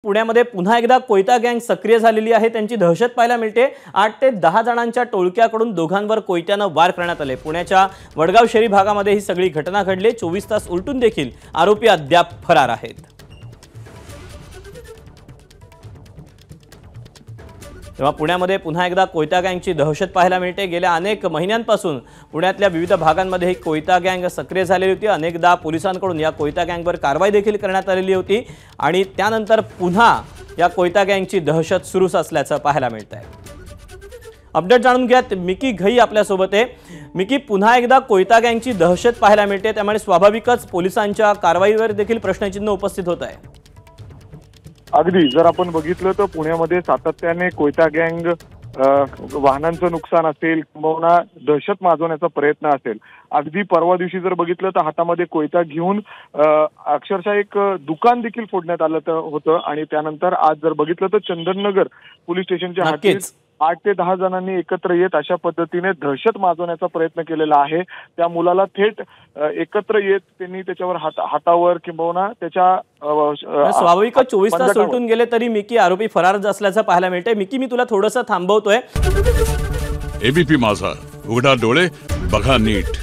पुण्यामध्ये पुन्हा एकदा कोयता गँग सक्रिय झालेली आहे। त्यांची दहशत पाहायला मिळते। 8 ते 10 जणांच्या टोळक्याकडून दोघांवर कोयत्याने वार करण्यात आले। पुण्याच्या वडगाव शहरी भागामध्ये ही सगळी घटना घडली। 24 तास उलटून देखील आरोपी अद्याप फरार आहेत। तेव्हा पुण्यामध्ये पुन्हा एकदा कोयता गँगची दहशत पाहायला मिळते। गेल्या अनेक महिन्यांपासून पुण्यातल्या विविध भागांमध्ये ही कोयता गँग सक्रिय झालेली होती। अनेकदा पोलिसांकडून या कोयता गँगवर कारवाई देखील करण्यात आलेली होती आणि त्यानंतर पुन्हा या कोयता गँगची दहशत सुरूच असल्याचं पाहायला मिळतंय। अपडेट जाणून घ्यात मिकी घई आपल्या सोबत आहे। मिकी, पुन्हा एकदा कोयता गँगची दहशत पाहायला मिळते, त्यामुळे स्वाभाविकच पोलिसांच्या कारवाईवर देखील प्रश्नचिन्ह उपस्थित होत आहे। अगदी जर आपण बघितलं तर पुण्यामध्ये सातत्याने कोयता गँग वाहनांचं नुकसान असेल किंवा दहशत माजवण्याचा प्रयत्न असेल। अगदी परवा दिवशी जर बघितलं तर हातामध्ये कोयता घेऊन अक्षरशः एक दुकान देखील फोडण्यात आलं होतं आणि त्यानंतर आज जर बघितलं तर चंदननगर पोलीस स्टेशनच्या हद्दीत 8 ते 10 जणांनी एकत्र येत अशा पद्धतीने दहशत माजवण्याचा प्रयत्न केलेला आहे। त्या मुलाला थेट एकत्र येत त्यांनी त्याच्यावर हातावर किंवा त्याच्या स्वाभाविक 24 तास उलटून गेले तरी मिकी आरोपी फरार असल्याचं पाहायला मिळते। मिकी, मी तुला थोडंसं थांबवतोय। एबीपी माझा, उघडा डोळे बघा नीट।